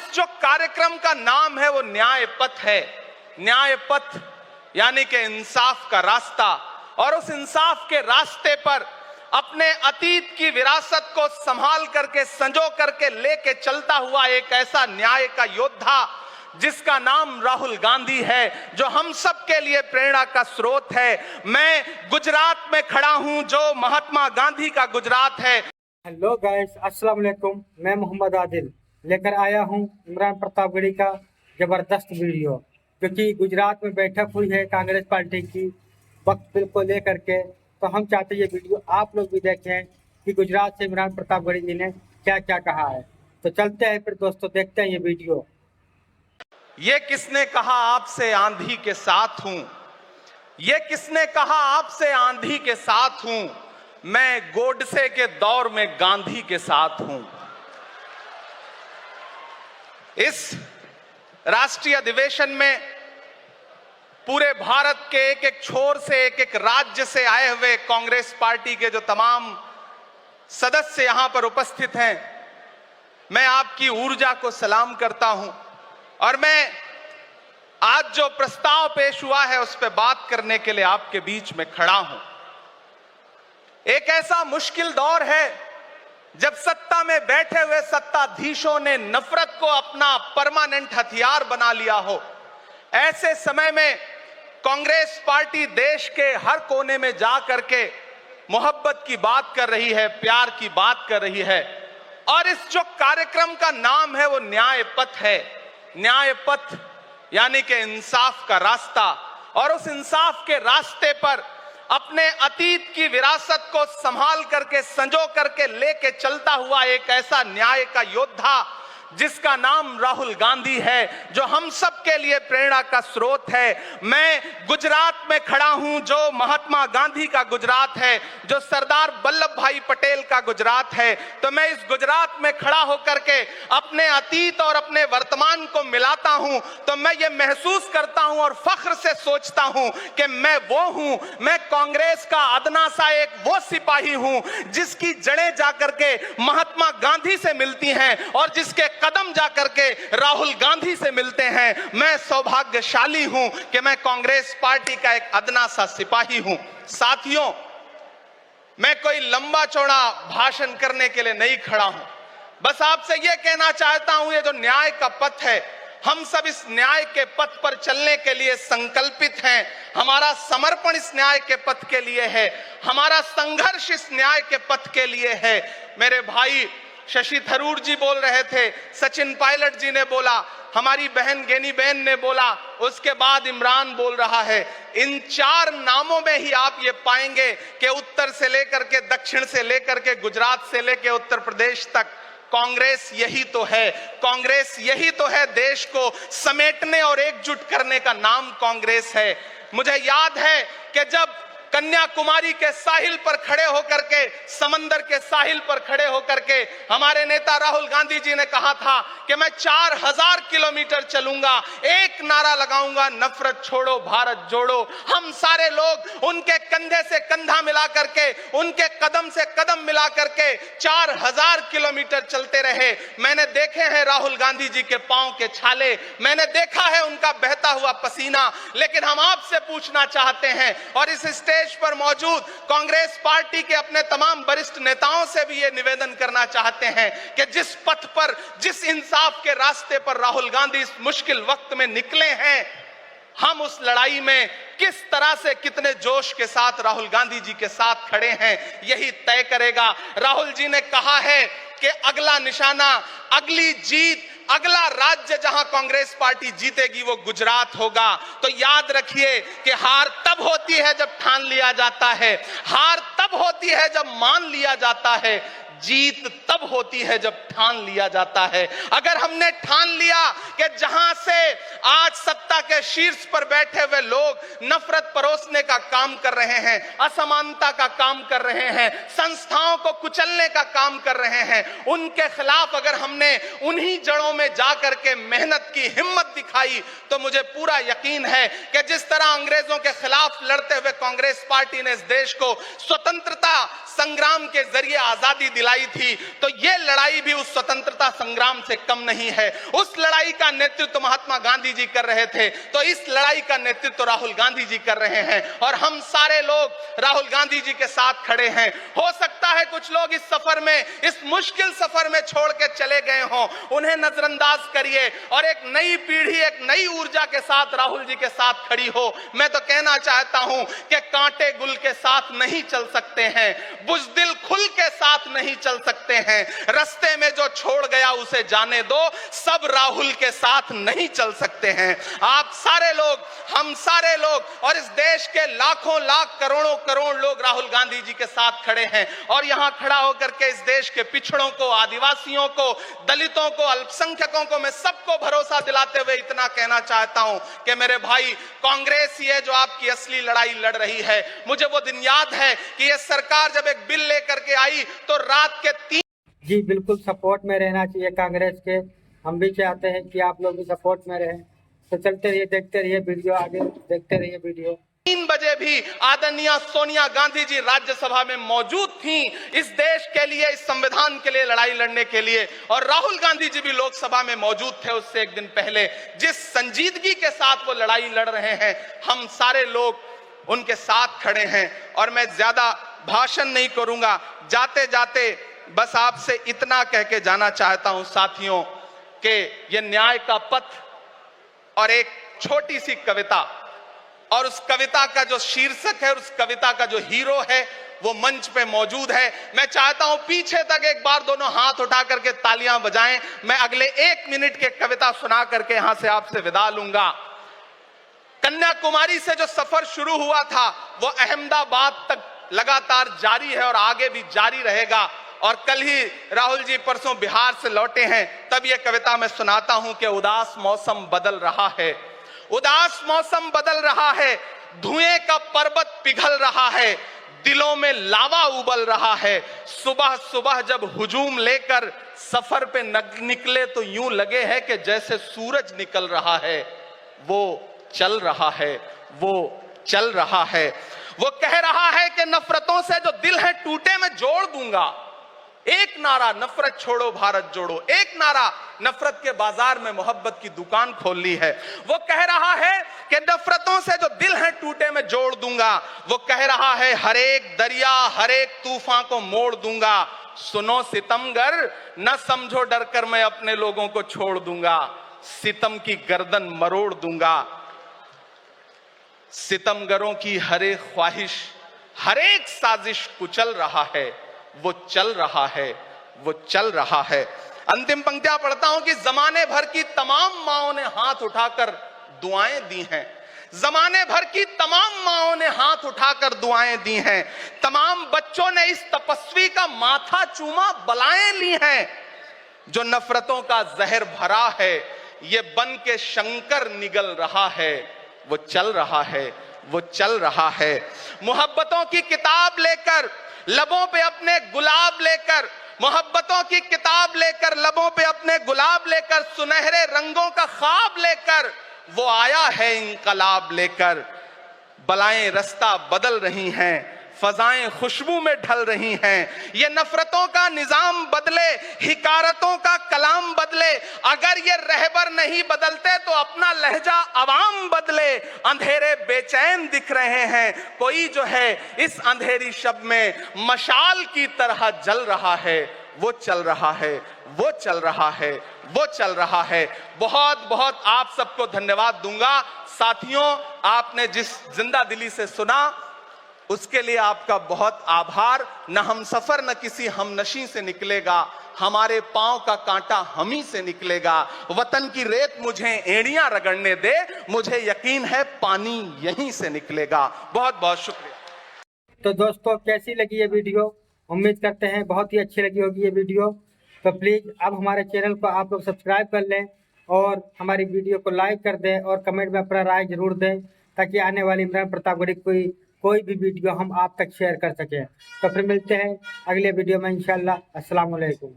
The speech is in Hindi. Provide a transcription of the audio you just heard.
इस जो कार्यक्रम का नाम है वो न्याय पथ है। न्याय पथ यानी कि इंसाफ का रास्ता, और उस इंसाफ के रास्ते पर अपने अतीत की विरासत को संभाल करके संजो करके लेके चलता हुआ एक ऐसा न्याय का योद्धा जिसका नाम राहुल गांधी है, जो हम सब के लिए प्रेरणा का स्रोत है। मैं गुजरात में खड़ा हूं, जो महात्मा गांधी का गुजरात है। हेलो गाइस, अस्सलाम वालेकुम। मैं मोहम्मद आदिल लेकर आया हूं इमरान प्रतापगढ़ी का जबरदस्त वीडियो, क्योंकि गुजरात में बैठक हुई है कांग्रेस पार्टी की वक्त बिल को लेकर के। तो हम चाहते हैं ये वीडियो आप लोग भी देखें कि गुजरात से इमरान प्रतापगढ़ी जी ने क्या क्या कहा है। तो चलते हैं फिर दोस्तों, देखते हैं ये वीडियो। ये किसने कहा आपसे आंधी के साथ हूं, ये किसने कहा आपसे आंधी के साथ हूं, मैं गोडसे के दौर में गांधी के साथ हूं। इस राष्ट्रीय अधिवेशन में पूरे भारत के एक एक छोर से, एक एक राज्य से आए हुए कांग्रेस पार्टी के जो तमाम सदस्य यहां पर उपस्थित हैं, मैं आपकी ऊर्जा को सलाम करता हूं। और मैं आज जो प्रस्ताव पेश हुआ है उस पर बात करने के लिए आपके बीच में खड़ा हूं। एक ऐसा मुश्किल दौर है जब सत्ता में बैठे हुए सत्ताधीशों ने नफरत को अपना परमानेंट हथियार बना लिया हो। ऐसे समय में कांग्रेस पार्टी देश के हर कोने में जा करके मोहब्बत की बात कर रही है, प्यार की बात कर रही है। और इस जो कार्यक्रम का नाम है वो न्याय पथ है। न्याय पथ यानी कि इंसाफ का रास्ता, और उस इंसाफ के रास्ते पर अपने अतीत की विरासत को संभाल करके संजो करके लेके चलता हुआ एक ऐसा न्याय का योद्धा जिसका नाम राहुल गांधी है, जो हम सब के लिए प्रेरणा का स्रोत है। मैं गुजरात में खड़ा हूं, जो महात्मा गांधी का गुजरात है, जो सरदार वल्लभ भाई पटेल का गुजरात है। तो मैं इस गुजरात में खड़ा होकर के अपने अतीत और अपने वर्तमान को मिलाता हूं, तो मैं ये महसूस करता हूं और फख्र से सोचता हूं कि मैं वो हूं, मैं कांग्रेस का अदना सा एक वो सिपाही हूं जिसकी जड़ें जाकर के महात्मा गांधी से मिलती हैं और जिसके कदम जाकर के राहुल गांधी से मिलते हैं। मैं सौभाग्यशाली हूं कि मैं कांग्रेस पार्टी का एक अदना सा सिपाही हूं। साथियों, मैं कोई लंबा चौड़ा भाषण करने के लिए नहीं खड़ा हूं, बस आपसे यह कहना चाहता हूं, ये जो न्याय का पथ है, हम सब इस न्याय के पथ पर चलने के लिए संकल्पित हैं। हमारा समर्पण इस न्याय के पथ के लिए है, हमारा संघर्ष इस न्याय के पथ के लिए है। मेरे भाई शशि थरूर जी बोल रहे थे, सचिन पायलट जी ने बोला, हमारी बहन गेनी बहन ने बोला, उसके बाद इमरान बोल रहा है। इन चार नामों में ही आप ये पाएंगे कि उत्तर से लेकर के दक्षिण से लेकर के गुजरात से लेकर उत्तर प्रदेश तक कांग्रेस यही तो है। कांग्रेस यही तो है, देश को समेटने और एकजुट करने का नाम कांग्रेस है। मुझे याद है कि जब कन्याकुमारी के साहिल पर खड़े होकर के, समंदर के साहिल पर खड़े होकर के हमारे नेता राहुल गांधी जी ने कहा था कि मैं 4000 किलोमीटर चलूंगा, एक नारा लगाऊंगा, नफरत छोड़ो भारत जोड़ो। हम सारे लोग उनके कंधे से कंधा मिला करके, उनके कदम से कदम मिला करके 4000 किलोमीटर चलते रहे। मैंने देखे हैं राहुल गांधी जी के पांव के छाले, मैंने देखा है उनका बहता हुआ पसीना। लेकिन हम आपसे पूछना चाहते हैं और इस स्टेज पर मौजूद कांग्रेस पार्टी के अपने तमाम वरिष्ठ नेताओं से भी ये निवेदन करना चाहते हैं कि जिस पथ पर, जिस इंसाफ के रास्ते पर राहुल गांधी इस मुश्किल वक्त में निकले हैं, हम उस लड़ाई में किस तरह से, कितने जोश के साथ राहुल गांधी जी के साथ खड़े हैं, यही तय करेगा। राहुल जी ने कहा है कि अगला निशाना, अगली जीत, अगला राज्य जहां कांग्रेस पार्टी जीतेगी वो गुजरात होगा। तो याद रखिए कि हार तब होती है जब ठान लिया जाता है, हार तब होती है जब मान लिया जाता है, जीत तब होती है जब ठान लिया जाता है। अगर हमने ठान लिया कि जहां से आज सत्ता के शीर्ष पर बैठे हुए लोग नफरत परोसने का काम कर रहे हैं, असमानता का काम कर रहे हैं, संस्थाओं को कुचलने का काम कर रहे हैं, उनके खिलाफ अगर हमने उन्हीं जड़ों में जाकर के मेहनत की हिम्मत दिखाई, तो मुझे पूरा यकीन है कि जिस तरह अंग्रेजों के खिलाफ लड़ते हुए कांग्रेस पार्टी ने इस देश को स्वतंत्रता संग्राम के जरिए आजादी दिलाई थी, तो ये लड़ाई भी उस स्वतंत्रता संग्राम से कम नहीं है। उस लड़ाई का नेतृत्व महात्मा गांधी जी कर रहे थे, तो इस लड़ाई का नेतृत्व राहुल गांधी जी कर रहे हैं और हम सारे लोग राहुल गांधी जी के साथ खड़े हैं। हो सकता है कुछ लोग इस सफर में, इस मुश्किल सफर में छोड़ के चले गए हों, उन्हें नजरअंदाज करिए और एक नई पीढ़ी, एक नई ऊर्जा के साथ राहुल जी के साथ खड़ी हो। मैं तो कहना चाहता हूं कि कांटे गुल के साथ नहीं चल सकते हैं, बुज़दिल खुल के साथ नहीं चल सकते हैं। रास्ते में जो छोड़ गया उसे जाने दो, सब राहुल के साथ नहीं चल सकते हैं। आप सारे लोग, हम सारे लोग और इस देश के लाखों लाख करोड़ों करोड़ लोग राहुल गांधी जी के साथ खड़े हैं और यहां खड़ा होकर के इस देश के पिछड़ों को, आदिवासियों को, दलितों को, अल्पसंख्यकों को मैं सबको भरोसा दिलाते हुए इतना कहना चाहता हूं कि मेरे भाई, कांग्रेस ही है जो आपकी असली लड़ाई लड़ रही है। मुझे वो दिन याद है कि ये सरकार जब एक बिल लेकर के आई तो रात के 3 जी बिल्कुल सपोर्ट में रहना चाहिए कांग्रेस के। हम भी चाहते हैं कि आप लोग भी सपोर्ट में रहें। तो चलते रहिए, देखते रहिए वीडियो, आगे देखते रहिए वीडियो। 3 बजे भी आदरणीय सोनिया गांधी जी राज्यसभा में मौजूद थी इस देश के लिए, इस संविधान के लिए लड़ाई लड़ने के लिए, और राहुल गांधी जी भी लोकसभा में मौजूद थे उससे एक दिन पहले। जिस संजीदगी के साथ वो लड़ाई लड़ रहे हैं, हम सारे लोग उनके साथ खड़े हैं। और मैं ज्यादा भाषण नहीं करूंगा, जाते जाते बस आपसे इतना कह के जाना चाहता हूं साथियों कि ये न्याय का पथ और एक छोटी सी कविता, और उस कविता का जो शीर्षक है और उस कविता का जो हीरो है वो मंच पे मौजूद है। मैं चाहता हूं पीछे तक एक बार दोनों हाथ उठा करके तालियां बजाएं। मैं अगले 1 मिनट के कविता सुना करके यहां से आपसे विदा लूंगा। कन्याकुमारी से जो सफर शुरू हुआ था वो अहमदाबाद तक लगातार जारी है और आगे भी जारी रहेगा। और कल ही राहुल जी परसों बिहार से लौटे हैं, तब ये कविता मैं सुनाता हूं कि उदास मौसम बदल रहा है, उदास मौसम बदल रहा है, धुएं का पर्वत पिघल रहा है, दिलों में लावा उबल रहा है। सुबह सुबह जब हुजूम लेकर सफर पे निकले तो यूं लगे है कि जैसे सूरज निकल रहा है। वो चल रहा है, वो चल रहा है। वो कह रहा है कि नफरतों से जो दिल है टूटे मैं जोड़ दूंगा। एक नारा नफरत छोड़ो भारत जोड़ो, एक नारा नफरत के बाजार में मोहब्बत की दुकान खोल ली है। वो कह रहा है कि नफरतों से जो दिल है टूटे मैं जोड़ दूंगा। वो कह रहा है हर एक दरिया, हर एक तूफान को मोड़ दूंगा। सुनो सितमगर, न समझो डर कर मैं अपने लोगों को छोड़ दूंगा। सितम की गर्दन मरोड़ दूंगा। सितमगरों की हर एक ख्वाहिश, हर एक साजिश कुचल रहा है। वो चल रहा है, वो चल रहा है। अंतिम पंक्तियां पढ़ता हूं कि जमाने भर की तमाम माओं ने हाथ उठाकर दुआएं दी हैं। जमाने भर की तमाम माओं ने हाथ उठाकर दुआएं दी हैं। तमाम बच्चों ने इस तपस्वी का माथा चूमा, बलाएं ली हैं। जो नफरतों का जहर भरा है, ये बन के शंकर निगल रहा है। वो चल रहा है, वो चल रहा है। मोहब्बतों की किताब लेकर, लबों पे अपने गुलाब लेकर, मोहब्बतों की किताब लेकर, लबों पे अपने गुलाब लेकर, सुनहरे रंगों का ख्वाब लेकर वो आया है इंकलाब लेकर। बलाएं रास्ता बदल रही हैं, फजाएं खुशबू में ढल रही हैं। ये नफरतों का निजाम बदले, हिकारतों का कलाम बदले। अगर ये रहबर नहीं बदलते तो अपना लहजा अवाम बदले। अंधेरे बेचैन दिख रहे हैं, कोई जो है इस अंधेरी शब में मशाल की तरह जल रहा है। वो चल रहा है, वो चल रहा है, वो चल रहा है। बहुत बहुत आप सबको धन्यवाद दूंगा। साथियों, आपने जिस जिंदा दिली से सुना उसके लिए आपका बहुत आभार। न हम सफर न किसी हमनशी से निकलेगा, हमारे पांव का कांटा हम ही से निकलेगा। वतन की रेत मुझे एड़ियां रगड़ने दे, मुझे यकीन है पानी यहीं से निकलेगा। बहुत बहुत शुक्रिया। तो दोस्तों, कैसी लगी ये वीडियो? उम्मीद करते हैं बहुत ही अच्छी लगी होगी ये वीडियो। तो प्लीज़ अब हमारे चैनल को आप लोग सब्सक्राइब कर लें और हमारी वीडियो को लाइक कर दें और कमेंट में अपना राय जरूर दें, ताकि आने वाली इमरान प्रतापगढ़ी कोई भी वीडियो हम आप तक शेयर कर सकें। तो फिर मिलते हैं अगले वीडियो में इंशाल्लाह। अस्सलाम वालेकुम।